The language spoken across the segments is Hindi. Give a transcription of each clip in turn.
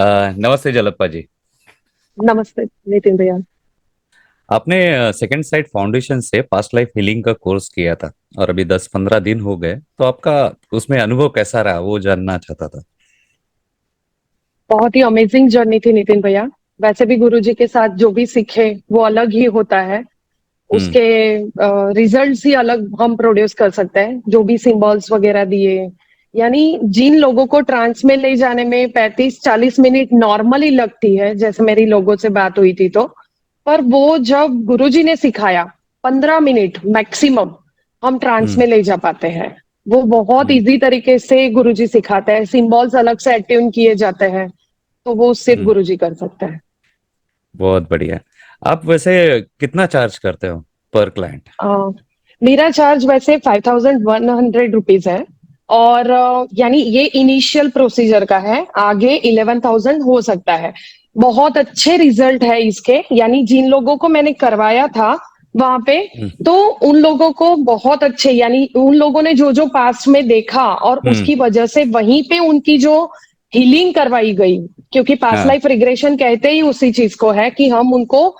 नमस्ते जलप्पा जी। नमस्ते नितिन भैया। आपने सेकंड साइट फाउंडेशन से पास्ट लाइफ हीलिंग का कोर्स किया था और अभी 10-15 दिन हो गए, तो आपका उसमें अनुभव कैसा रहा वो जानना चाहता था। बहुत ही अमेजिंग जर्नी थी नितिन भैया। वैसे भी गुरुजी के साथ जो भी सीखे वो अलग ही होता है। हम्म। उसके रिजल्ट्स ही अलग हम प्रोड्यूस कर सकते हैं, जो भी सिंबल्स वगैरह दिए। यानी जिन लोगों को ट्रांस में ले जाने में 35-40 मिनट नॉर्मली लगती है, जैसे मेरी लोगों से बात हुई थी तो, पर वो जब गुरुजी ने सिखाया 15 मिनट मैक्सिमम हम ट्रांस हम्म। में ले जा पाते हैं। वो बहुत हम्म। इजी तरीके से गुरुजी सिखाते हैं, सिंबल्स अलग से अट्यून किए जाते हैं, तो वो सिर्फ हम्म। गुरुजी कर सकते हैं। बहुत बढ़िया। आप वैसे कितना चार्ज करते हो पर क्लाइंट? अ, मेरा चार्ज वैसे 5100 रुपीज है। और यानी ये इनिशियल प्रोसीजर का है, आगे 11,000 हो सकता है। बहुत अच्छे रिजल्ट है इसके, यानी जिन लोगों को मैंने करवाया था वहां पे, हम्म। तो उन लोगों को बहुत अच्छे, यानी उन लोगों ने जो जो पास्ट में देखा और हम्म। उसकी वजह से वहीं पे उनकी जो हीलिंग करवाई गई। क्योंकि पास्ट हाँ। लाइफ रिग्रेशन कहते ही उसी चीज को है कि हम उनको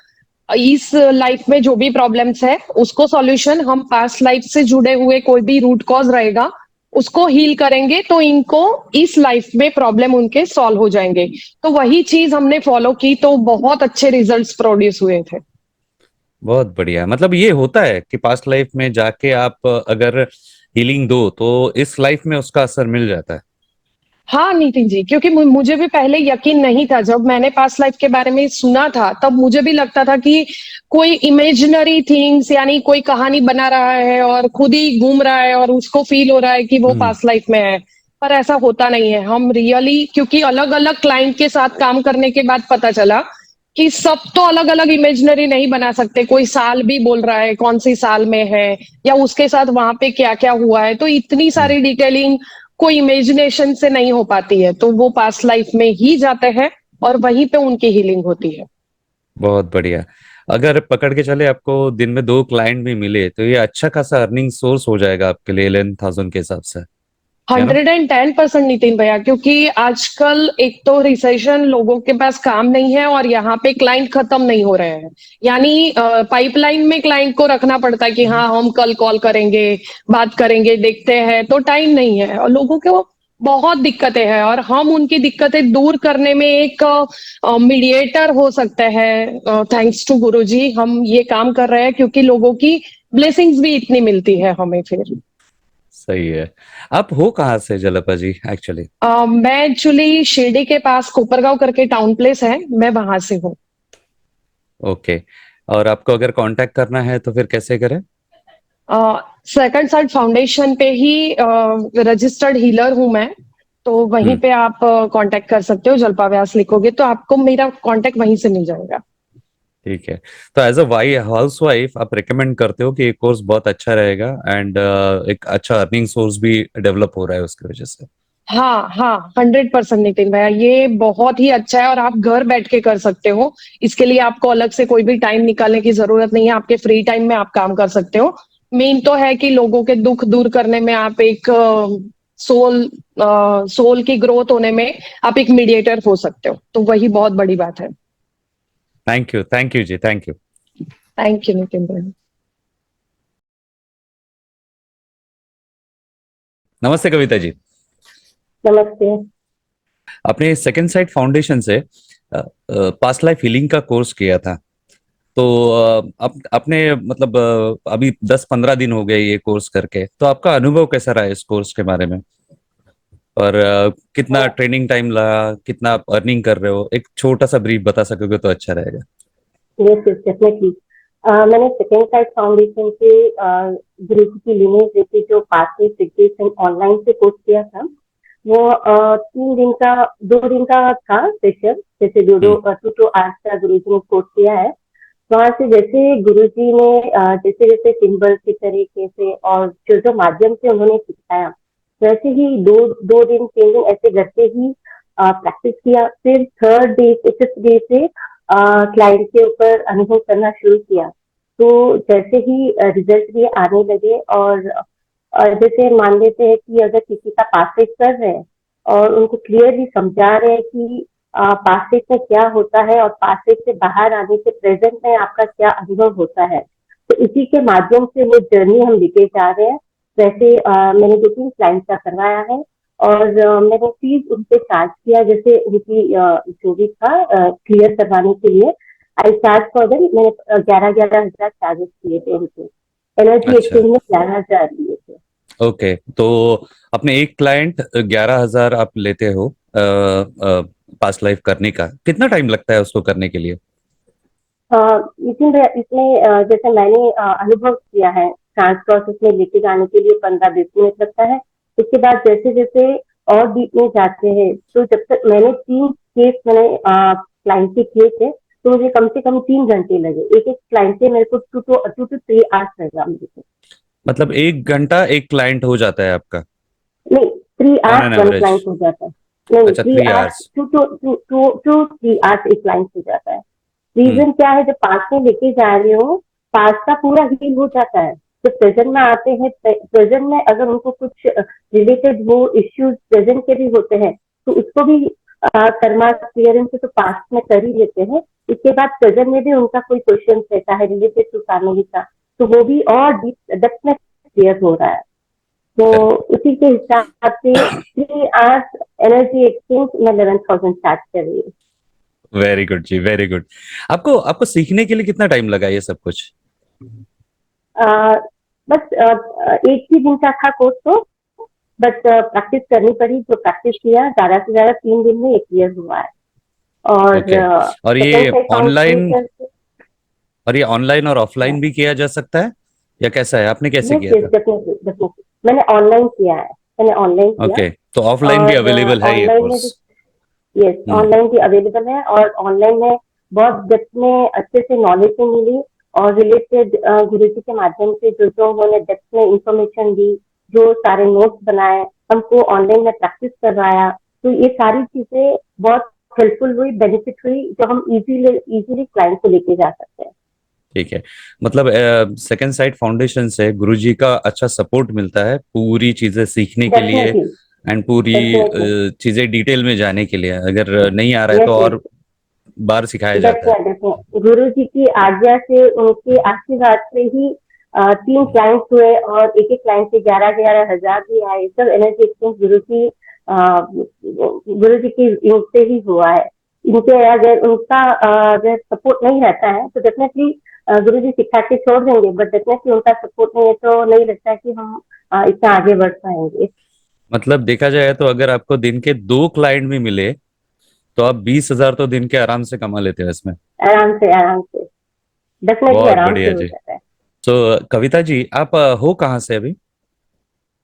इस लाइफ में जो भी प्रॉब्लम्स है उसको सॉल्यूशन हम पास्ट लाइफ से जुड़े हुए कोई भी रूट कॉज रहेगा उसको हील करेंगे, तो इनको इस लाइफ में प्रॉब्लम उनके सॉल्व हो जाएंगे। तो वही चीज हमने फॉलो की, तो बहुत अच्छे रिजल्ट्स प्रोड्यूस हुए थे। बहुत बढ़िया। मतलब ये होता है कि पास्ट लाइफ में जाके आप अगर हीलिंग दो तो इस लाइफ में उसका असर मिल जाता है। हाँ नितिन जी, क्योंकि मुझे भी पहले यकीन नहीं था। जब मैंने पास्ट लाइफ के बारे में सुना था तब मुझे भी लगता था कि कोई इमेजिनरी थिंग्स, यानी कोई कहानी बना रहा है और खुद ही घूम रहा है और उसको फील हो रहा है कि वो हम्म। पास्ट लाइफ में है। पर ऐसा होता नहीं है। हम रियली, क्योंकि अलग अलग क्लाइंट के साथ काम करने के बाद पता चला कि सब तो अलग अलग इमेजिनरी नहीं बना सकते। कोई साल भी बोल रहा है कौन सी साल में है, या उसके साथ वहां पे क्या क्या हुआ है, तो इतनी हम्म। सारी डिटेलिंग कोई इमेजिनेशन से नहीं हो पाती है। तो वो पास्ट लाइफ में ही जाते हैं और वहीं पे उनकी हीलिंग होती है। बहुत बढ़िया। अगर पकड़ के चले आपको दिन में 2 क्लाइंट भी मिले तो ये अच्छा खासा अर्निंग सोर्स हो जाएगा आपके लिए 11,000 के हिसाब से, है ना? 110% नितिन भैया, क्योंकि आजकल एक तो रिसेशन, लोगों के पास काम नहीं है और यहाँ पे क्लाइंट खत्म नहीं हो रहे हैं। यानी पाइपलाइन में क्लाइंट को रखना पड़ता है कि हाँ हम कल कॉल करेंगे, बात करेंगे, देखते हैं, तो टाइम नहीं है और लोगों को बहुत दिक्कतें हैं। और हम उनकी दिक्कतें दूर करने में एक मीडिएटर हो सकते हैं। थैंक्स टू गुरुजी हम ये काम कर रहे हैं, क्योंकि लोगों की ब्लेसिंग्स भी इतनी मिलती है हमें फिर। सही है। आप हो कहाँ से जलपा जी एक्चुअली? मैं एक्चुअली शिरडी के पास कोपरगांव करके टाउन प्लेस है, मैं वहां से हूँ। ओके। और आपको अगर कांटेक्ट करना है तो फिर कैसे करें? सेकंड साइड फाउंडेशन पे ही रजिस्टर्ड हीलर हूँ मैं। तो वहीं हम्म। पे आप कांटेक्ट कर सकते हो, जल्पा व्यास लिखोगे तो आपको मेरा कांटेक्ट वहीं से मिल जाएगा। ठीक है। तो as a why house wife आप रिकमेंड करते हो कि ये कोर्स बहुत अच्छा रहेगा एंड एक अच्छा अर्निंग सोर्स भी डेवलप हो रहा है उसकी वजह से? हाँ हाँ, 100% नितिन भैया, ये बहुत ही अच्छा है और आप घर बैठ के कर सकते हो। इसके लिए आपको अलग से कोई भी टाइम निकालने की जरूरत नहीं है, आपके फ्री टाइम में आप काम कर सकते हो। मेन तो है कि लोगों के दुख दूर करने में आप एक सोल सोल की ग्रोथ होने में आप एक मीडिएटर हो सकते हो, तो वही बहुत बड़ी बात है। Thank you ji, thank you. Thank you Nitin भैया। नमस्ते कविता जी। नमस्ते। आपने सेकेंड साइड फाउंडेशन से पास्ट लाइफ हीलिंग का कोर्स किया था, तो आपने मतलब अभी 10-15 दिन हो गए ये कोर्स करके, तो आपका अनुभव कैसा रहा इस कोर्स के बारे में? और कितना ट्रेनिंग टाइम लगा, कितना आप अर्निंग कर रहे हो, एक छोटा सा ब्रीफ बता सकोगे तो अच्छा रहेगा। Yes yes definitely. मैंने सेकेंड साइड फाउंडेशन के गुरु जी की लिनेज देखी, जो पास में सिचुएशन ऑनलाइन से कोर्स किया था। वो 3 दिन का, 2 दिन का था सेशन। जैसे दो दो हम्म। 2 2 आवर्स का गुरु जी ने कोर्स किया है। वहां से जैसे गुरु जी ने जैसे जैसे सिंबल के तरीके से और जो जो माध्यम से उन्होंने सिखाया, वैसे ही 2 2 दिन 3 दिन ऐसे करके ही प्रैक्टिस किया। फिर थर्ड डे से, फिफ्थ डे से क्लाइंट के ऊपर अनुभव करना शुरू किया। तो जैसे ही रिजल्ट भी आने लगे, और जैसे मान लेते हैं कि अगर किसी का पास कर रहे हैं और उनको क्लियरली समझा रहे हैं कि पास्ट लाइफ में क्या होता है और पास्ट लाइफ से बाहर आने से प्रेजेंट में आपका क्या अनुभव होता है, तो इसी के माध्यम से वो जर्नी हम लेके जा रहे हैं। वैसे मैंने 2-3 क्लाइंट का करवाया है और मैंने फीस उनसे चार्ज किया, जैसे उनकी जो भी था क्लियर करवाने के लिए आई चार्ज फॉर देम। मैंने 11,000 चार्जेस किए थे उनसे। एनर्जी अच्छा। एक्सचेंज में 11,000 लिए थे। ओके, तो अपने एक क्लाइंट 11,000 आप लेते हो पास्ट लाइफ करने का, कितना टाइम लगता है उसको करने के लिए? इसमें जैसे मैंने अनुभव किया है, ट्रांस प्रोसेस में लेके जाने के लिए 15-20 मिनट लगता है। उसके बाद जैसे जैसे और डीप में जाते हैं, तो जब तक मैंने 3 केस मैंने क्लाइंट के किए थे, तो मुझे कम से कम 3 घंटे लगे। एक एक क्लाइंट से मेरे को 2 to 3 आवर्स लगा मुझे। मतलब 1 घंटा एक क्लाइंट हो जाता है आपका नहीं, 3 on an hours one average? Client हो जाता है। नहीं, अच्छा, 3 आवर्स, 3 आवर्स। 2 to 3 आवर्स एक क्लाइंट हो जाता है। हम्म। रीजन क्या है, जब पास्ट में लेके जा रहे हो, पास्ट का पूरा हील हो जाता है। जब प्रेजेंट में आते हैं, प्रेजेंट में अगर उनको कुछ रिलेटेड वो इश्यूज प्रेजेंट के भी होते हैं, तो उसको भी कर्मा क्लियरेंस तो पास्ट में कर ही लेते हैं। इसके बाद प्रेजेंट में भी उनका कोई क्वेश्चन रहता है रिलेटेड टू फैमिली का, तो वो भी और डीप डेप्थ में क्लियर हो रहा है। तो उसी के हिसाब से 3 आवर्स एनर्जी एक्सचेंज में 11,000 चार्ज कर रही है। वेरी गुड जी, वेरी गुड। आपको आपको सीखने के लिए कितना टाइम लगा ये सब कुछ? बस एक ही दिन का था कोर्स, तो बस प्रैक्टिस करनी पड़ी, तो प्रैक्टिस किया, ज्यादा से ज्यादा 3 दिन में ये क्लियर हुआ है। और ओके। और सेकंड ये साइड ऑनलाइन फाउंडेशन। और ये ऑनलाइन और ऑफलाइन भी किया जा सकता है, या कैसा है? आपने कैसे यस किया यस, था? डेफिनेटली डेफिनेटली मैंने ऑनलाइन किया है। मैंने ऑनलाइन किया। ओके, तो ऑफलाइन भी और अवेलेबल है ये ऑनलाइन में कोर्स? भी, यस, हम्म। ऑनलाइन भी अवेलेबल है। और ऑनलाइन में बहुत डेप्थ में अच्छे से नॉलेज भी मिली, और रिलेटेड गुरुजी के माध्यम से जो जो उन्होंने डेप्थ में इंफॉर्मेशन दी, जो सारे नोट्स बनाए, हमको ऑनलाइन में प्रैक्टिस करवाया, तो ये सारी चीजें बहुत हेल्पफुल हुई, बेनिफिट हुई, जो हम इजीली क्लाइंट को लेके जा सकते हैं। ठीक है। मतलब सेकंड साइड फाउंडेशन से गुरुजी का अच्छा सपोर्ट मिलता है पूरी चीजें सीखने के लिए, डेफिनेटली एंड पूरी डेफिनेटली। चीजें डिटेल में जाने के लिए। अगर नहीं आ रहा है तो यस यस, और बार सिखाया जाता है। डेफिनेटली गुरु जी की आज्ञा से, उनके आशीर्वाद से ही 3 क्लाइंट हुए, और एक एक क्लाइंट से 11,000 भी आए। सब एनर्जी एक्सचेंज गुरु जी की इनसे ही हुआ है। इनके अगर उनका अगर सपोर्ट नहीं रहता है, तो डेफिनेटली गुरु जी सिखा के छोड़ देंगे, बट डेफिनेटली उनका सपोर्ट नहीं है, तो नहीं लगता है कि हम इतना आगे बढ़ पाएंगे। मतलब देखा जाए तो अगर आपको दिन के 2 क्लाइंट भी मिले तो आप 20,000 तो दिन के आराम से कमा लेते हो इसमें। आराम से, डेफिनेटली बहुत आराम से बढ़िया हो जी। जाता है। तो कविता जी, आप हो कहाँ से अभी?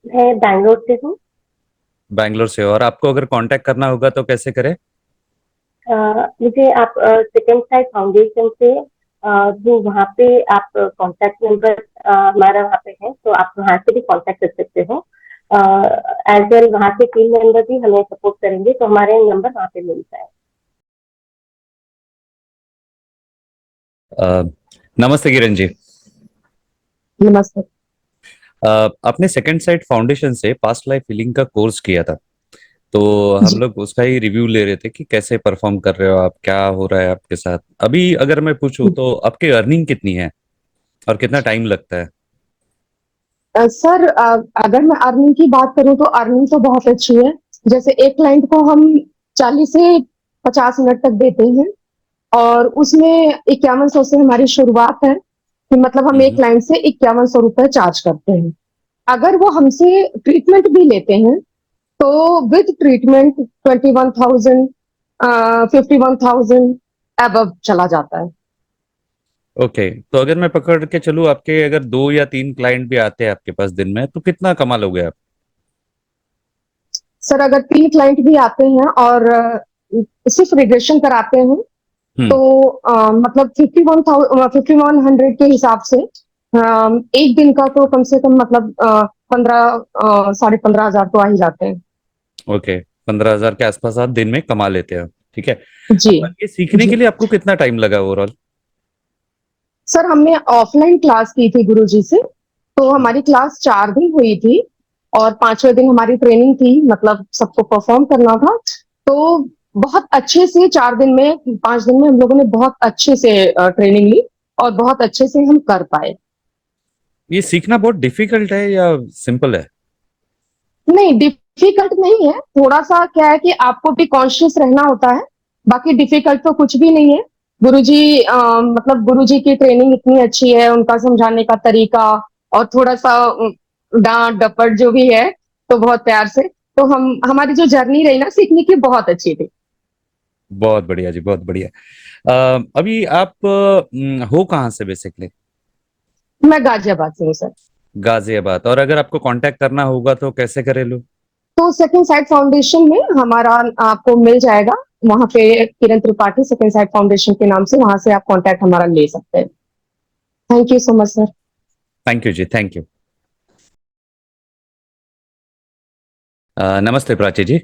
मैं बैंगलोर से हूँ। बैंगलोर से हो। और आपको अगर कांटेक्ट करना होगा तो कैसे करें? मुझे आप सेकंड साइड फाउंडेशन से जो वहाँ पे आप कांटेक्ट नंबर हमारा वहाँ पे है, तो आप वहाँ से भी कांटेक्ट कर सकते हो। एज वेल वहाँ के टीम मेंबर भी हमें सपोर्ट करेंगे, तो हमारे नंबर वहाँ पे मिलता है। अ, नमस्ते किरण जी। नमस्ते। आपने सेकंड साइड फाउंडेशन से पास्ट लाइफ हीलिंग का कोर्स किया था, तो हम जी लोग उसका ही रिव्यू ले रहे थे कि कैसे परफॉर्म कर रहे हो आप, क्या हो रहा है आपके साथ अभी। अगर मैं पूछूं तो आपकी अर्निंग कितनी है और कितना टाइम लगता है? सर, अगर मैं अर्निंग की बात करूं तो अर्निंग तो बहुत अच्छी है। जैसे एक क्लाइंट को हम 40 से 50 मिनट तक देते हैं, और उसमें 5100 से हमारी शुरुआत है, कि मतलब हम एक हम्म। क्लाइंट से 5100 रुपये चार्ज करते हैं। अगर वो हमसे ट्रीटमेंट भी लेते हैं, तो विद ट्रीटमेंट 21,000, 51,000 अबव चला जाता है। ओके, तो अगर मैं पकड़ के चलूँ, आपके अगर 2 या 3 क्लाइंट भी आते हैं आपके पास दिन में, तो कितना कमा लोगे आप? सर, अगर 3 क्लाइंट भी आते हैं और सिर्फ रिग्रेशन कराते हैं, तो हम्म। मतलब 51,100 के हिसाब से एक दिन का तो कम से कम मतलब 15, 15,500 तो आ ही जाते हैं। ओके, 15,000 के आसपास आप दिन में कमा लेते हो। ठीक है। जी अब ये सीखने जी। के लिए आपको कितना टाइम लगा ओवरऑल? सर, हमने ऑफलाइन क्लास की थी गुरुजी से, तो हमारी क्लास 4 दिन हुई थी, और 5वें दिन हमारी ट्रेनिंग थी, मतलब सबको परफॉर्म करना था। तो बहुत अच्छे से 4 दिन में 5 दिन में हम लोगों ने बहुत अच्छे से ट्रेनिंग ली और बहुत अच्छे से हम कर पाए। ये सीखना बहुत डिफिकल्ट है या सिंपल है? नहीं, डिफिकल्ट नहीं है। थोड़ा सा क्या है कि आपको भी कॉन्शियस रहना होता है, बाकी डिफिकल्ट तो कुछ भी नहीं है। गुरुजी मतलब गुरुजी की ट्रेनिंग इतनी अच्छी है, उनका समझाने का तरीका और थोड़ा सा डांट डपट जो भी है, तो बहुत प्यार से। तो हम हमारी जो जर्नी रही ना सीखने की, बहुत अच्छी थी। बहुत बढ़िया जी, बहुत बढ़िया। अभी आप हो कहाँ से बेसिकली? मैं गाजियाबाद से हूँ सर। गाजियाबाद। और अगर आपको कांटेक्ट करना होगा तो कैसे करे लो? तो सेकंड साइड फाउंडेशन में हमारा आपको मिल जाएगा, वहां पे किरण त्रिपाठी सेकंड साइड फाउंडेशन के नाम से, वहां से आप कांटेक्ट हमारा ले सकते हैं। Thank you so much sir. Thank you ji, thank you. नमस्ते प्राची जी।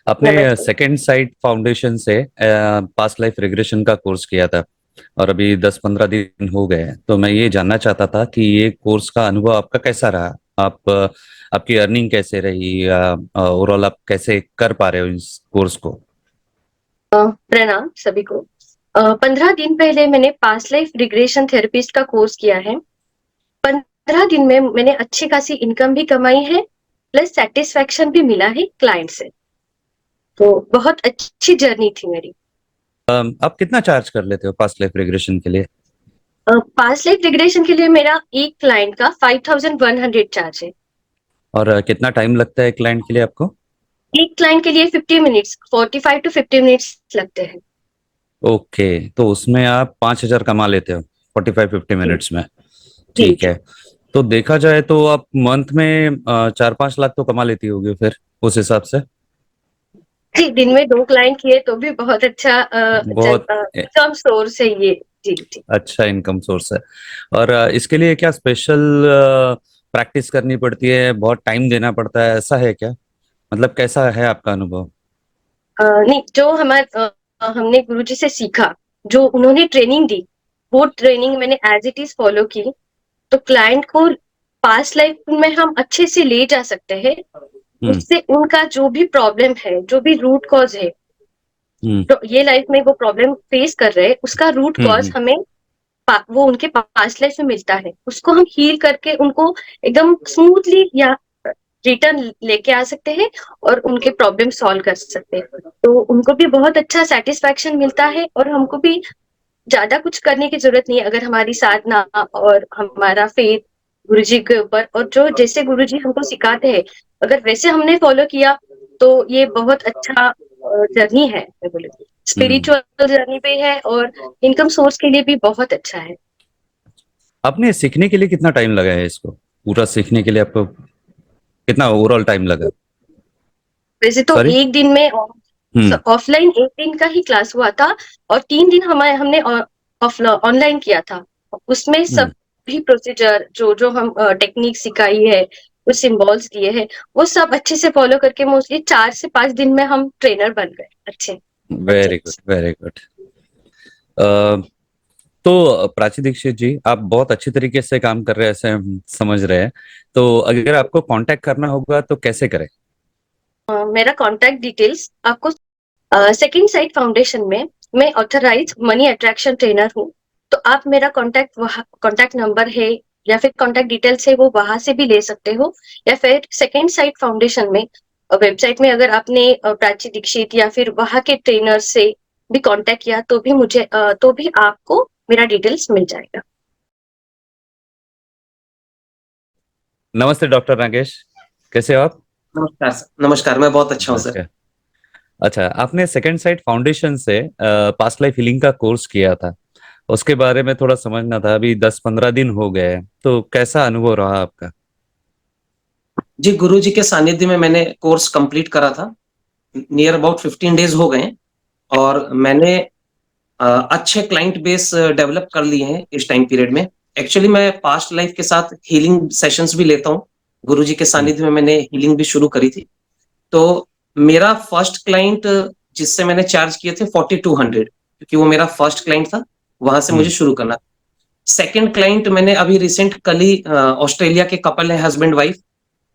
आपने नमस्ते। सेकेंड साइट फाउंडेशन से पास्ट लाइफ रिग्रेशन का कोर्स किया था और अभी 10-15 दिन हो गए हैं, तो मैं ये जानना चाहता था कि ये कोर्स का अनुभव आपका कैसा रहा। आप आपकी अर्निंग कैसे रही, ओवरऑल आप कैसे कर पा रहे हो इस कोर्स को? प्रणाम सभी को। 15 दिन पहले मैंने पास्ट लाइफ रिग्रेशन थेरेपिस्ट का कोर्स किया है। 15 दिन में मैंने अच्छी खासी इनकम भी कमाई है, प्लस सेटिस्फेक्शन भी मिला है क्लाइंट से। तो बहुत अच्छी जर्नी थी मेरी। आप कितना चार्ज कर लेते हो पास्ट लाइफ रिग्रेशन के लिए? पास्ट लाइफ रिग्रेशन के लिए मेरा एक क्लाइंट का 5100 चार्ज है। और कितना टाइम लगता है क्लाइंट के लिए आपको? एक क्लाइंट के लिए 50 मिनट्स, 45 to 50 मिनट्स लगते हैं। ओके, तो उसमें आप 5,000 कमा लेते हो 45-50 मिनट्स में? जी ठीक जी है। तो देखा जाए तो आप मंथ में 4-5 लाख तो कमा लेती होगी फिर उस हिसाब से। जी। दिन में 2 क्लाइंट किए तो भी बहुत अच्छा बहुत इनकम सोर्स है ये। जी जी। अच्छा इनकम सोर्स है। और इसके लिए क्या स्पेशल प्रैक्टिस करनी पड़ती है, बहुत टाइम देना पड़ता है, ऐसा है क्या? मतलब कैसा है आपका अनुभव? नहीं, जो हमने गुरुजी से सीखा, जो उन्होंने ट्रेनिंग दी, वो ट्रेनिंग मैंने एज इट इज फॉलो की। तो क्लाइंट को पास्ट लाइफ में हम अच्छे से ले जा सकते हैं। हम्म। उससे उनका जो भी प्रॉब्लम है, जो भी रूट कॉज है, हम्म। तो ये लाइफ में वो प्रॉब्लम फेस कर रहे हैं, उसका रूट कॉज हम्म। हमें वो उनके पास्ट लाइफ में मिलता है। उसको हम हील करके उनको एकदम स्मूथली या रिटर्न लेके आ सकते हैं और उनके प्रॉब्लम सॉल्व कर सकते हैं। तो उनको भी बहुत अच्छा सेटिस्फैक्शन मिलता है और हमको भी ज्यादा कुछ करने की जरूरत नहीं है, अगर हमारी साधना और हमारा फेथ गुरुजी के ऊपर, और जो जैसे गुरुजी हमको सिखाते हैं, अगर वैसे हमने फॉलो किया, तो ये बहुत अच्छा जर्नी है। मैं बोले हम्म। स्पिरिचुअल जर्नी पे है और इनकम सोर्स के लिए भी बहुत अच्छा है। आपने सीखने के लिए कितना टाइम लगा है इसको? पूरा सीखने के लिए आपको कितना ओवरऑल टाइम लगा? वैसे तो सॉरी। एक दिन में हम्म। ऑफलाइन 1 दिन का ही क्लास हुआ था और 3 दिन हमने ऑनलाइन किया था। उसमें हम्म। सभी प्रोसीजर जो जो हम टेक्निक सिखाई है, कुछ सिंबल्स दिए हैं, वो सब अच्छे से फॉलो करके मोस्टली 4 से 5 दिन में हम ट्रेनर बन गए अच्छे वेरी अच्छे गुड, वेरी गुड। तो प्राची दीक्षित जी, आप बहुत अच्छे तरीके से काम कर रहे हैं ऐसे हम समझ रहे हैं। तो अगर आपको कांटेक्ट करना होगा तो कैसे करें? मेरा कॉन्टैक्ट डिटेल्स आपको सेकंड साइट फाउंडेशन में मैं ऑथराइज मनी अट्रैक्शन ट्रेनर हूँ। तो आप मेरा कॉन्टैक्ट नंबर है या फिर कॉन्टैक्ट डिटेल्स है, वो वहां से भी ले सकते हो। या फिर सेकंड साइट फाउंडेशन में वेबसाइट में अगर आपने प्राची दीक्षित या फिर वहां के ट्रेनर से भी कांटेक्ट किया, तो भी तो भी आपको मेरा डिटेल्स मिल जाएगा। नमस्ते डॉक्टर नागेश, कैसे हो आप? नमस्कार सर। नमस्कार, मैं बहुत अच्छा हूँ सर। नमस्कार। अच्छा, आपने सेकेंड साइट फाउंडेशन से पास्ट लाइफ हीलिंग का कोर्स किया था, उसके बारे में थोड़ा समझना था। अभी 10-15 दिन हो गए हैं, तो कैसा अनुभव रहा आपका? जी, गुरुजी के सानिध्य में मैंने कोर्स कंप्लीट करा था। नियर अबाउट 15 डेज हो गए हैं और मैंने अच्छे क्लाइंट बेस डेवलप कर लिए हैं इस टाइम पीरियड में। एक्चुअली मैं पास्ट लाइफ के साथ हीलिंग सेशंस भी लेता हूँ। गुरुजी के हम्म। सानिध्य में मैंने हीलिंग भी शुरू करी थी। तो मेरा फर्स्ट क्लाइंट जिससे मैंने चार्ज किए थे 4200, क्योंकि वो मेरा फर्स्ट क्लाइंट था, वहां से मुझे हम्म। शुरू करना। सेकंड क्लाइंट मैंने अभी रिसेंट कल ही ऑस्ट्रेलिया के कपल है हस्बैंड वाइफ,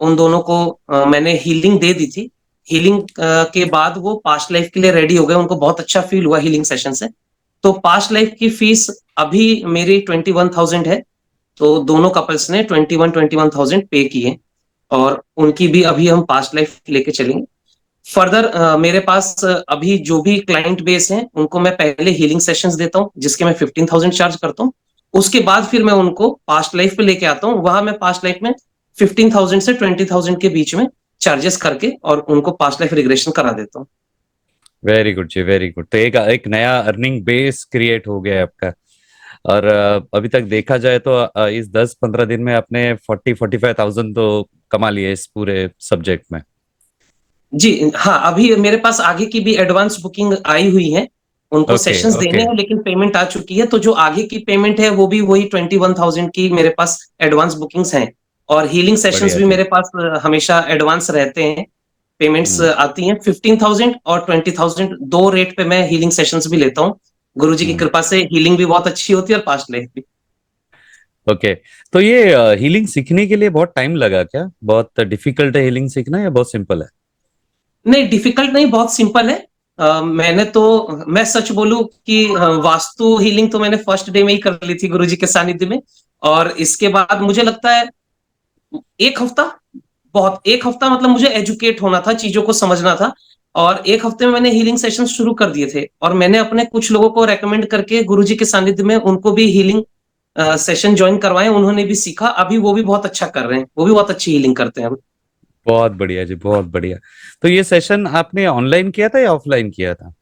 उन दोनों को मैंने हीलिंग दे दी थी। हीलिंग के बाद वो पास्ट लाइफ के लिए रेडी हो गए, उनको बहुत अच्छा फील हुआ हीलिंग सेशन से। तो पास्ट लाइफ की फीस अभी मेरी 21,000 है। तो दोनों कपल्स ने 21,000 पे किए, और उनकी भी अभी हम पास्ट लाइफ लेके चलेंगे। फर्दर मेरे पास अभी जो भी क्लाइंट बेस हैं उनको मैं पहले हीलिंग सेशंस देता हूँ, जिसके मैं 15,000 चार्ज करता हूँ। उसके बाद फिर मैं उनको पास्ट लाइफ पे लेके आता हूँ, वहां मैं पास्ट लाइफ में 15,000 से 20,000 के बीच में चार्जेस करके और उनको पास्ट लाइफ रिग्रेशन करा देता हूँ। वेरी गुड जी, वेरी गुड। तो एक एक नया अर्निंग बेस क्रिएट हो गया है आपका। और अभी तक देखा जाए तो इस 10-15 दिन में आपने 40-45,000 तो कमा लिए इस पूरे सब्जेक्ट में। जी हाँ, अभी मेरे पास आगे की भी एडवांस बुकिंग आई हुई है, उनको ओके सेशंस देने ओके। हैं, लेकिन पेमेंट आ चुकी है। तो जो आगे की पेमेंट है वो भी वही 21,000 की मेरे पास एडवांस बुकिंग्स हैं। और हीलिंग सेशंस बढ़िया भी जी। मेरे पास हमेशा एडवांस रहते हैं। पेमेंट्स हम्म आती हैं 15,000 और 20,000, दो रेट पे मैं हीलिंग सेशंस भी लेता हूँ। गुरुजी की हम्म। कृपा से हीलिंग भी बहुत अच्छी होती है और पास्ट लाइफ भी। ओके। तो ये हीलिंग सीखने के लिए बहुत टाइम लगा क्या? बहुत डिफिकल्ट है हीलिंग सीखना या बहुत सिंपल है? नहीं, डिफिकल्ट नहीं, बहुत सिंपल है। मैं सच बोलूं कि वास्तु हीलिंग तो मैंने फर्स्ट डे में ही कर ली थी गुरुजी के सानिध्य में। और इसके बाद मुझे लगता है एक हफ्ता, बहुत एक हफ्ता मतलब मुझे एजुकेट होना था, चीजों को समझना था। और एक हफ्ते में मैंने हीलिंग सेशन शुरू कर दिए थे, और मैंने अपने कुछ लोगों को रेकमेंड करके गुरुजी के सानिध्य में उनको भी हीलिंग सेशन ज्वाइन करवाए, उन्होंने भी सीखा। अभी वो भी बहुत अच्छा कर रहे हैं, वो भी बहुत अच्छी हीलिंग करते हैं। बहुत बढ़िया जी, बहुत बढ़िया। तो ये सेशन आपने ऑनलाइन किया था या ऑफलाइन किया था?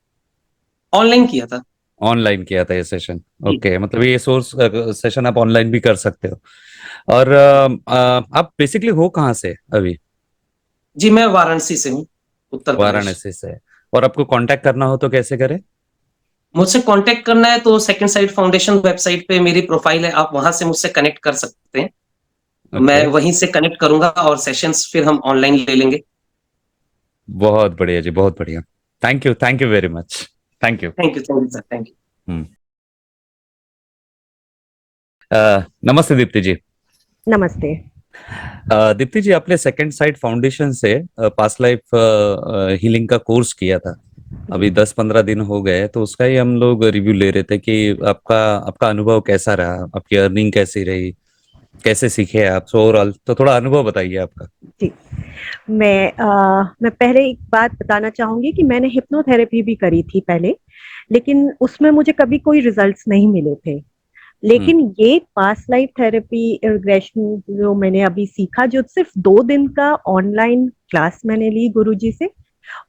ऑनलाइन किया था। ऑनलाइन किया था ये सेशन। जी। ओके, मतलब ये सोर्स सेशन आप ऑनलाइन भी कर सकते हो। और आप बेसिकली हो कहाँ से अभी? जी, मैं वाराणसी से हूँ, उत्तर प्रदेश। वाराणसी से। और आपको कांटेक्ट करना हो तो कैसे करें? मुझसे कांटेक्ट करना है तो सेकंड साइड फाउंडेशन वेबसाइट पे मेरी प्रोफाइल है, आप वहां से मुझसे कनेक्ट कर सकते हैं। ओके। मैं वहीं से कनेक्ट करूंगा और सेशंस फिर हम ऑनलाइन ले लेंगे। बहुत बढ़िया जी, बहुत बढ़िया। Thank you very much. Thank you. Thank you sir, thank you. Hmm. नमस्ते दीप्ति जी। नमस्ते। दीप्ति जी, आपने सेकंड साइट फाउंडेशन से पास्ट लाइफ हीलिंग का कोर्स किया था। अभी 10-15 दिन हो गए, तो उसका ही हम लोग रिव्यू ले रहे थे कि आपका आपका अनुभव कैसा रहा, आपकी अर्निंग कैसी रही, कैसे सीखे आप, सो ओवरऑल तो थोड़ा अनुभव बताइए आपका। जी, मैं पहले एक बात बताना चाहूंगी कि मैंने हिप्नोथेरेपी भी करी थी पहले, लेकिन उसमें मुझे कभी कोई रिजल्ट्स नहीं मिले थे। हम्म लेकिन ये पास्ट लाइफ थेरेपी रिग्रेशन जो मैंने अभी सीखा, जो सिर्फ 2 दिन का ऑनलाइन क्लास मैंने ली गुरुजी से।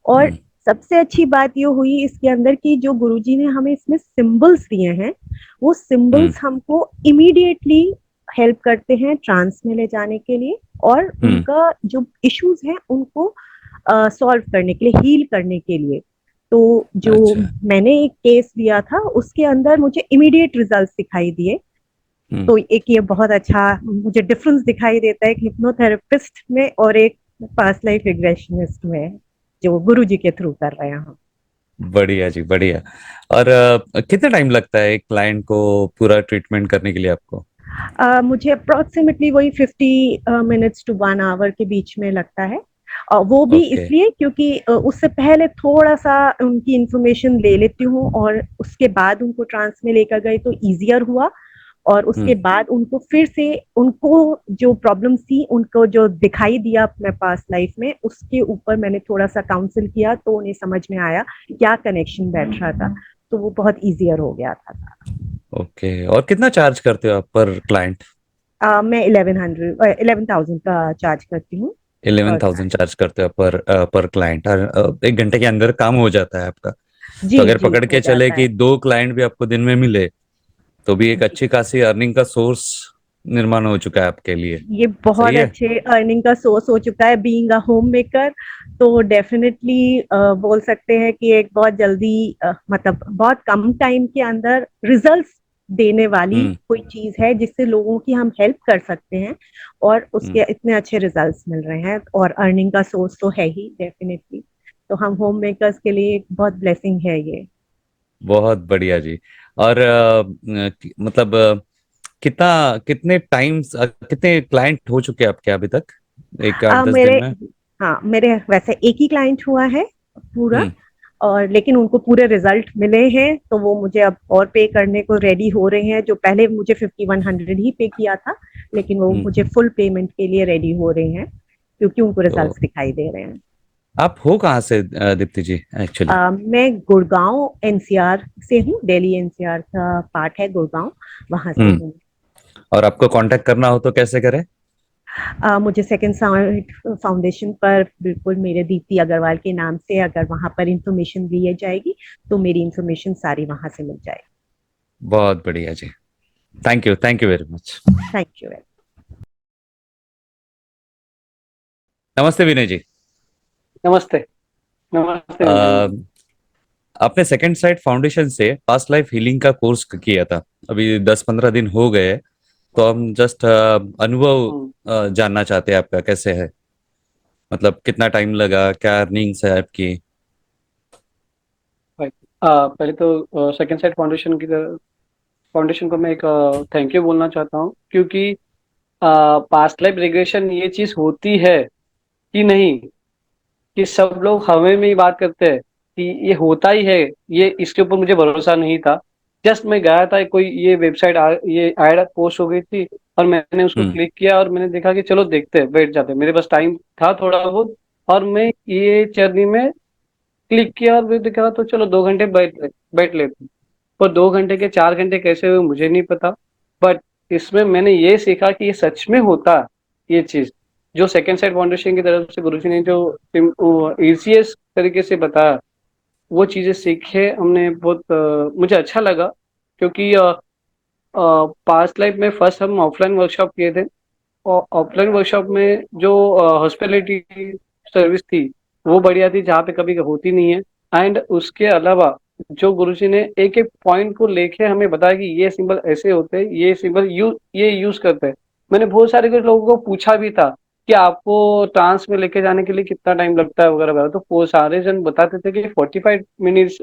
और हम्म सबसे अच्छी बात ये हुई इसके अंदर की, जो गुरुजी ने हमें इसमें सिंबल्स दिए हैं, वो हम्म सिंबल्स हमको इमीडिएटली हेल्प करते हैं ट्रांस में ले जाने के लिए, और हम्म। उनका जो इश्यूज हैं उनको सॉल्व करने के लिए, हील करने के लिए। तो जो अच्छा। मैंने एक केस लिया था उसके अंदर मुझे इमीडिएट रिजल्ट दिखाई दिए। हम्म। तो एक ये बहुत अच्छा मुझे डिफरेंस दिखाई देता है एक हिप्नोथेरेपिस्ट में और एक पास्ट लाइफ रिग्रेशनिस्ट में, जो गुरुजी के थ्रू कर रहे हैं हम। बढ़िया जी, बढ़िया। और कितना टाइम लगता है एक क्लाइंट को पूरा ट्रीटमेंट करने के लिए आपको? मुझे अप्रोक्सीमेटली वही 50 मिनट्स टू 1 आवर के बीच में लगता है। वो भी ओके। इसलिए क्योंकि उससे पहले थोड़ा सा उनकी इंफॉर्मेशन ले लेती हूँ, और उसके बाद उनको ट्रांस में लेकर गए तो इजियर हुआ। और उसके हम्म। बाद उनको फिर से, उनको जो प्रॉब्लम्स थी उनको जो दिखाई दिया अपने पास लाइफ में, उसके ऊपर मैंने थोड़ा सा काउंसिल किया, तो उन्हें समझ में आया क्या कनेक्शन बैठ रहा था। तो वो बहुत इजियर हो गया था। ओके, और कितना चार्ज करते हो आप पर क्लाइंट? मैं 11,000 का चार्ज करती हूँ इलेवन पर थाउजेंड चार्ज करते हो पर क्लाइंट, और 1 घंटे के अंदर काम हो जाता है आपका। तो जी अगर जी पकड़ हो के चले जाता है। कि 2 क्लाइंट भी आपको दिन में मिले, तो भी एक जी, अच्छी खासी अर्निंग का सोर्स निर्माण हो चुका है आपके लिए। ये सही बहुत है। अच्छे अर्निंग का सोर्स हो चुका है बीइंग अ होम मेकर। तो डेफिनेटली बोल सकते हैं कि एक बहुत जल्दी मतलब बहुत कम टाइम के अंदर रिजल्ट्स देने वाली हम्म कोई चीज है जिससे लोगों की हम हेल्प कर सकते हैं, और हम्म। उसके इतने अच्छे रिजल्ट्स मिल रहे हैं, और अर्निंग का सोर्स तो है ही डेफिनेटली। तो हम होम मेकर्स के लिए एक बहुत ब्लेसिंग है ये। बहुत बढ़िया जी। और मतलब कितने क्लाइंट हो चुके हैं आपके अभी तक, एक 8-10 दिन मेरे में? हाँ, मेरे वैसे एक ही क्लाइंट हुआ है पूरा, हम्म और लेकिन उनको पूरे रिजल्ट मिले हैं, तो वो मुझे अब और पे करने को रेडी हो रहे हैं। जो पहले मुझे 5100 ही पे किया था, लेकिन वो हम्म। मुझे फुल पेमेंट के लिए रेडी हो रहे हैं, क्योंकि उनको तो रिजल्ट्स दिखाई दे रहे हैं। आप हो कहाँ से दीप्ति जी एक्चुअली? मैं गुड़गांव एनसीआर से हूँ, दिल्ली एनसीआर का पार्ट है गुड़गांव, वहां से हम्म। हूँ। और आपको कांटेक्ट करना हो तो कैसे करें? मुझे सेकंड साइट फाउंडेशन पर बिल्कुल मेरे दीप्ति अग्रवाल के नाम से अगर वहां पर इंफॉर्मेशन दी जाएगी, तो मेरी इंफॉर्मेशन सारी वहां से मिल जाएगी। बहुत बढ़िया जी। Thank you very much. Thank you. नमस्ते विनय जी। नमस्ते। नमस्ते विनय अ, जी। आपने सेकंड साइट फाउंडेशन से पास्ट लाइफ हीलिंग का कोर्स किया था, अभी 10-15 दिन हो गए। तो हम जस्ट अनुभव हम्म, जानना चाहते हैं आपका कैसे है, मतलब कितना टाइम लगा, क्या अर्निंग्स है आपकी? भाई पहले तो सेकंड साइड फाउंडेशन को मैं एक थैंक यू बोलना चाहता हूँ, क्योंकि पास्ट लाइफ रिग्रेशन ये चीज होती है कि नहीं, कि सब लोग हमें में ही बात करते हैं कि ये होता ही है। ये इसके ऊपर मुझे भरोसा नहीं था। जस्ट मैं गया था, कोई ये ये ऐड पोस्ट हो गई थी, और मैंने उसको हम्म क्लिक किया और मैंने देखा कि चलो देखते हैं, बैठ जाते हैं। मेरे पास टाइम था थोड़ा बहुत, और मैं ये जर्नी में क्लिक किया और फिर देखा तो चलो 2 घंटे बैठ लेते हैं। और 2 घंटे के 4 घंटे कैसे हुए मुझे नहीं पता। बट इसमें मैंने ये सीखा कि ये सच में होता है, ये चीज जो सेकेंड साइड फाउंडेशन की तरफ से गुरुजी ने जो इजीएस्ट तरीके से बताया, वो चीजें सीखे हमने। बहुत मुझे अच्छा लगा, क्योंकि पास्ट लाइफ में फर्स्ट हम ऑफलाइन वर्कशॉप किए थे, और ऑफलाइन वर्कशॉप में जो हॉस्पिटलिटी सर्विस थी वो बढ़िया थी, जहाँ पे कभी होती नहीं है। एंड उसके अलावा जो गुरुजी ने एक एक पॉइंट को लेके हमें बताया कि ये सिंबल ऐसे होते हैं, ये सिंबल ये यूज करते हैं। मैंने बहुत सारे कुछ लोगों को पूछा भी था कि आपको ट्रांस में लेके जाने के लिए कितना टाइम लगता है वगैरह वगैरह, तो वो सारे जन बताते थे कि 45 मिनट्स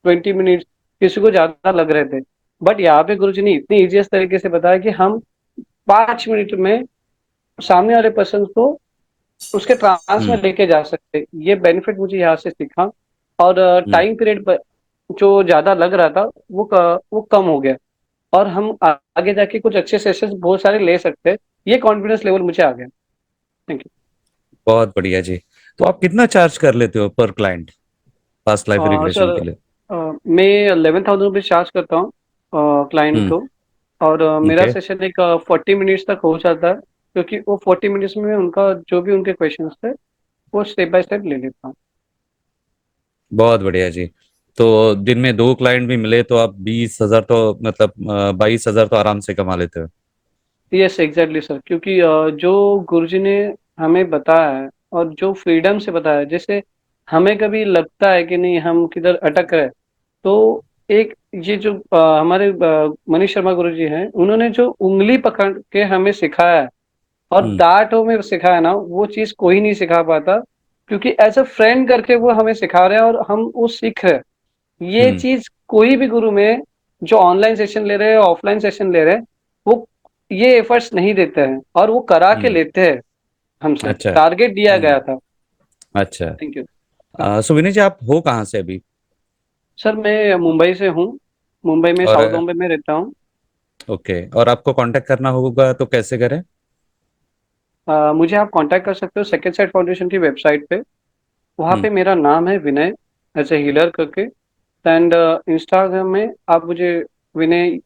20 मिनट्स, किसी को ज्यादा लग रहे थे। बट यहाँ पे गुरुजी ने इतनी इजीएस्ट तरीके से बताया कि हम 5 मिनट में सामने वाले पर्सन को उसके ट्रांस में हम्म लेके जा सकते हैं। ये बेनिफिट मुझे यहाँ से सीखा। और हम्म। टाइम पीरियड पर जो ज्यादा लग रहा था वो कम हो गया, और हम आगे जाके कुछ अच्छे सेशंस बहुत सारे ले सकते हैं। ये कॉन्फिडेंस लेवल मुझे आ गया। थैंक बहुत बढ़िया जी। तो आप कितना चार्ज कर लेते हो पर client past life you regression sir. के लिए? मैं 11,000 रुपीज चार्ज करता हूँ क्लाइंट हम्म। को। और मेरा ओके। सेशन एक 40 मिनट्स तक हो जाता है, क्योंकि वो 40 मिनट्स में उनका जो भी उनके क्वेश्चन थे वो स्टेप बाय स्टेप ले लेता हूँ। बहुत बढ़िया जी। तो दिन में 2 क्लाइंट भी मिले तो आप 20,000 तो मतलब 22,000 तो आराम से कमा लेते हो। यस एग्जैक्टली सर, क्योंकि जो गुरुजी ने हमें बताया है और जो फ्रीडम से बताया है, जैसे हमें कभी लगता है कि नहीं हम किधर अटक रहे, तो एक ये जो हमारे मनीष शर्मा गुरुजी हैं, उन्होंने जो उंगली पकड़ के हमें सिखाया है और हम्म डांटों में सिखाया ना, वो चीज कोई नहीं सिखा पाता, क्योंकि एज अ फ्रेंड करके वो हमें सिखा रहे हैं और हम वो सीख रहे हैं। ये हम्म चीज कोई भी गुरु में जो ऑनलाइन सेशन ले रहे हैं ऑफलाइन सेशन ले रहे हैं, वो ये एफर्ट्स नहीं देते हैं, और वो करा के हम्म। लेते हैं। हमसे अच्छा। टारगेट दिया हम्म। गया था। अच्छा। Thank you. सो विनय जी, आप हो कहाँ से अभी? सर मैं मुंबई से हूँ। मुंबई में और साउथ बॉम्बे में रहता हूँ। ओके, और आपको कांटेक्ट करना होगा तो कैसे करें? मुझे आप कांटेक्ट कर सकते हो सेकेंड साइड फाउंडेशन की वेबसाइट पे। वहाँ हम्म पे मेरा नाम है विनय, एज ए हीलर करके। एंड इंस्टाग्राम में आप मुझे विनय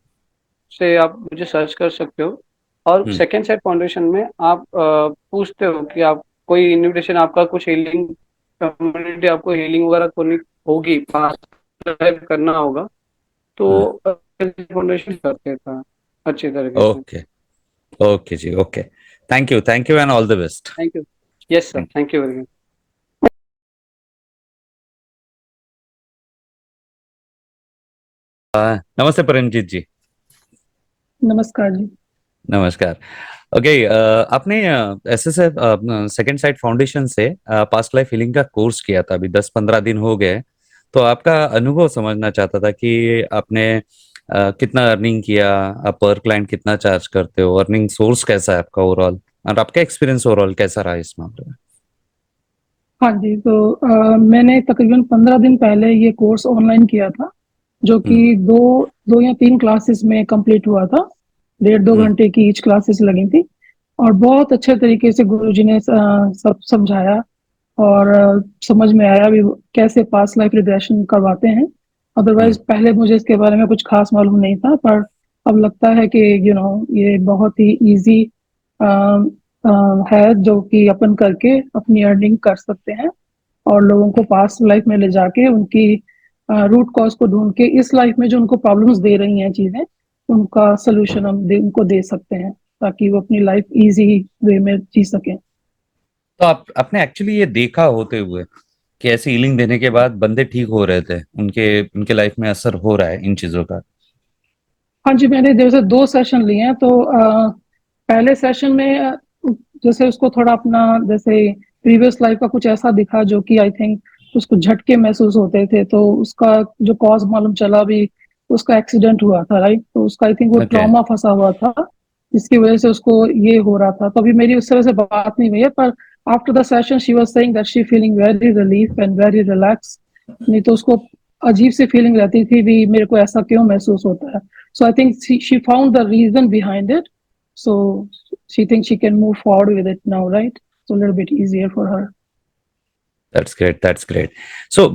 से आप मुझे सर्च कर सकते हो। और हम्म सेकेंड साइड फाउंडेशन में आप पूछते हो कि आप कोई इनविटेशन, आपका कुछ हीलिंग कम्युनिटी, आपको हीलिंग वगैरह करनी होगी, पास करना होगा, तो हम्म। फाउंडेशन कर देता है अच्छी तरीके से। Okay. Okay ji, okay. Thank you and all the best. Thank you. Yes sir, thank you very much. नमस्ते परमजीत जी। नमस्कार जी। नमस्कार। ओके, आपने S S F second sight foundation से पास्ट लाइफ हीलिंग का कोर्स किया था, अभी 10-15 दिन हो गए। तो आपका अनुभव समझना चाहता था कि आपने कितना अर्निंग किया, आप पर क्लाइंट कितना चार्ज करते हो, अर्निंग सोर्स कैसा है आपका ओवरऑल, और आपका एक्सपीरियंस ओवरऑल कैसा रहा इस मामले में? हाँ जी, तो मैंने तकरीबन 15 दिन पहले ये कोर्स ऑनलाइन किया था, जो कि दो या 3 क्लासेस में कंप्लीट हुआ था। 1.5-2 घंटे की ईच क्लासेस लगी थी और बहुत अच्छे तरीके से गुरुजी ने सब समझाया और समझ में आया भी कैसे पास्ट लाइफ रिग्रेशन करवाते हैं। अदरवाइज पहले मुझे इसके बारे में कुछ खास मालूम नहीं था, पर अब लगता है कि ये बहुत ही इजी है, जो कि अपन करके अपनी अर्निंग कर सकते हैं और लोगों को पास्ट लाइफ में ले जाके उनकी रूट कॉज को ढूंढ के इस लाइफ में जो उनको प्रॉब्लम्स दे रही हैं चीजें, उनका सोल्यूशन हम उनको दे सकते हैं ताकि वो अपनी लाइफ इजी वे में जी सकें। तो आपने एक्चुअली ये देखा होते हुए कि ऐसी हीलिंग देने के बाद बंदे ठीक हो रहे थे, उनके उनके लाइफ में असर हो रहा है इन चीजों का? हाँ जी, मैंने जैसे 2 सेशन लिए हैं, तो पहले सेशन में जैसे उसको थोड़ा अपना जैसे प्रीवियस लाइफ का कुछ ऐसा दिखा जो कि आई थिंक उसको झटके महसूस होते थे, तो उसका जो कॉज मालूम चला भी, उसका एक्सीडेंट हुआ था, राइट? तो उसका आई थिंक वो Okay. ट्रॉमा फंसा हुआ था, जिसकी वजह से उसको ये हो रहा था। तो अभी मेरी उस तरह से बात नहीं हुई है, पर after the session she was saying that she feeling very relief and very relax. नहीं तो उसको अजीब सी फीलिंग रहती थी भी, मेरे को ऐसा क्यों महसूस होता है। So I think she found the reason behind it. So she thinks she can move forward with it now, right? So a little bit easier for her. That's great, that's great. So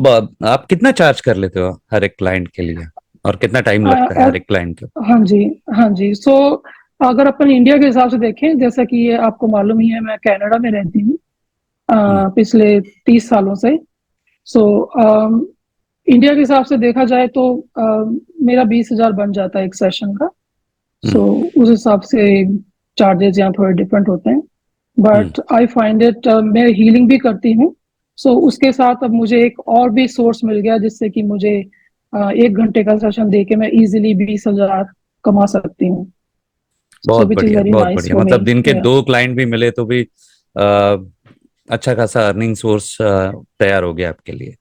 आप कितना चार्ज कर लेते हो हर एक क्लाइंट के लिए, और कितना टाइम लगता है हर एक क्लाइंट को? हाँ जी, हाँ जी। So अगर अपन इंडिया के हिसाब से देखें, जैसा कि ये आपको मालूम ही है, मैं कनाडा में रहती हूँ पिछले 30 सालों से। So इंडिया के हिसाब से देखा जाए तो मेरा 20,000 बन जाता है एक सेशन का। सो उस हिसाब से चार्जेस यहाँ थोड़े डिफरेंट होते हैं, बट आई फाइंड इट, मैं हीलिंग भी करती हूँ। सो उसके साथ अब मुझे एक और भी सोर्स मिल गया, जिससे कि मुझे 1 घंटे का सेशन दे के मैं इजीली 20,000 कमा सकती हूँ। बहुत विच इज बढ़िया, वेरी बहुत नाइस बढ़िया। फॉर मतलब मी। दिन के 2 क्लाइंट भी मिले तो भी अच्छा खासा अर्निंग सोर्स तैयार हो गया आपके लिए।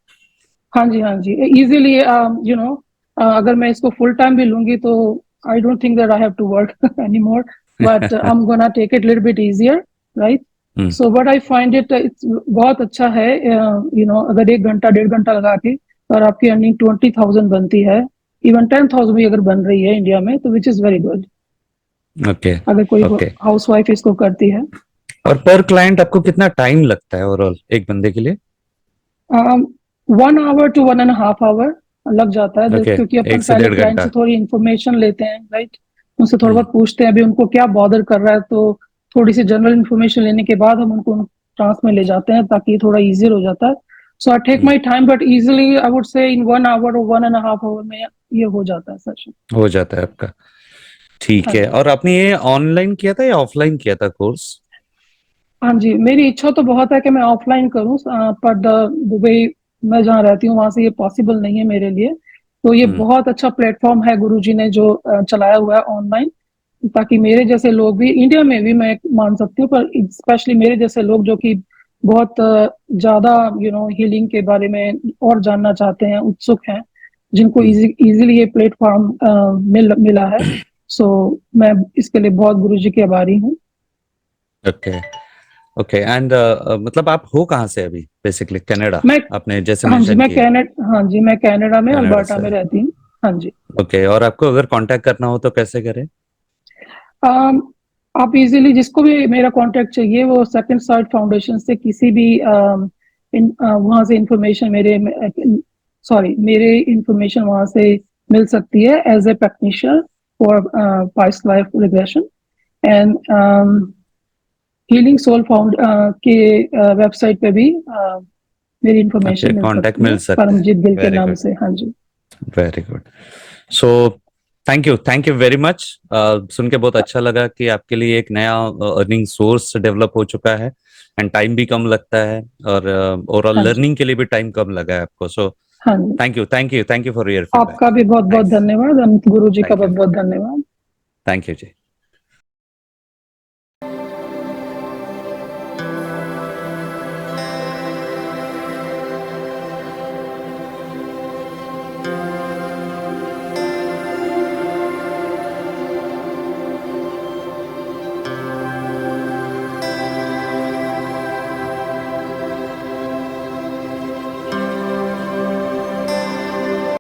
हाँ जी, हाँ जी, इजीली अगर मैं इसको फुल टाइम भी लूंगी तो I don't think that I have to work any more, but I am gonna take it little bit easier, right? So but I find it, it's बहुत अच्छा है। अगर 1 घंटा 1.5 घंटा लगा के और आपकी अर्निंग 20,000 बनती है, इवन 10,000 भी अगर बन रही है इंडिया में, तो which is very good. Okay, अगर कोई ओके। हाउस वाइफ इसको करती है। और पर क्लाइंट आपको कितना टाइम लगता है ओवरऑल एक बंदे के लिए? 1 आवर to 1.5 आवर लग जाता है, Okay, क्योंकि अपन 1 से पहले 1.5 क्लाइंट से घंटा। थोड़ी इन्फॉर्मेशन लेते हैं, राइट? उनसे थोड़ा बहुत पूछते हैं अभी उनको क्या बॉदर कर रहा है, तो थोड़ी सी जनरल इन्फॉर्मेशन लेने के बाद हम उनको ट्रांस में ले जाते हैं, ताकि थोड़ा इजियर हो जाता है। So I take my time, but easily I would say in 1 our और 1.5 आवर में ये हो जाता है सेशन। हो जाता है आपका। ठीक हाँ है। जी, और आपने ये ऑनलाइन किया था या ऑफलाइन किया था कोर्स? हाँ जी, मेरी इच्छा तो बहुत है कि मैं ऑफलाइन करूँ, पर द वे मैं जहाँ रहती हूँ वहां से ये पॉसिबल नहीं है मेरे लिए। तो ये बहुत अच्छा प्लेटफॉर्म है गुरुजी ने जो चलाया हुआ है ऑनलाइन, ताकि मेरे जैसे लोग भी, इंडिया में भी मैं मान सकती हूँ, पर स्पेशली मेरे जैसे लोग जो कि बहुत ज्यादा हीलिंग के बारे में और जानना चाहते हैं, उत्सुक हैं, जिनको इजीली ये प्लेटफॉर्म मिला है। सो मैं इसके लिए बहुत गुरुजी के आभारी हूँ। Okay, okay. एंड मतलब आप हो कहाँ से अभी? बेसिकली कनाडा मैं आपने जैसे हाँ जी, मेंशन मैं किया। हाँ जी, मैं कनाडा में कनाडा अल्बर्टा से। में रहती हूँ। हाँ जी। ओके। और आपको अगर कांटेक्ट करना हो तो कैसे करें? अम, आप इजीली, जिसको भी मेरा कांटेक्ट चाहिए, वो सेकंड साइड फाउंडेशन से किसी भी वहां से इंफॉर्मेशन मेरे इंफॉर्मेशन वहां से मिल सकती है, as a practitioner for past life regression and healing soul found के वेबसाइट पे भी मेरी आपके इंफॉर्मेशन मिल कांटेक्ट सकती है, मिल सकते हैं। परमजीत गिल के वेरी नाम गुड, से। हाँ जी, very good. So thank you very much. सुन के बहुत अच्छा लगा कि आपके लिए एक नया अर्निंग सोर्स डेवलप हो चुका है, एंड टाइम भी कम लगता है, और ओवरऑल हाँ जी, लर्निंग के लिए भी टाइम कम लगा है आपको। सो हाँ जी। Thank you for your feedback. आपका भी बहुत बहुत थैंक्स। धन्यवाद, अमित गुरु जी का थैंक यू, बहुत बहुत धन्यवाद। Thank you ji.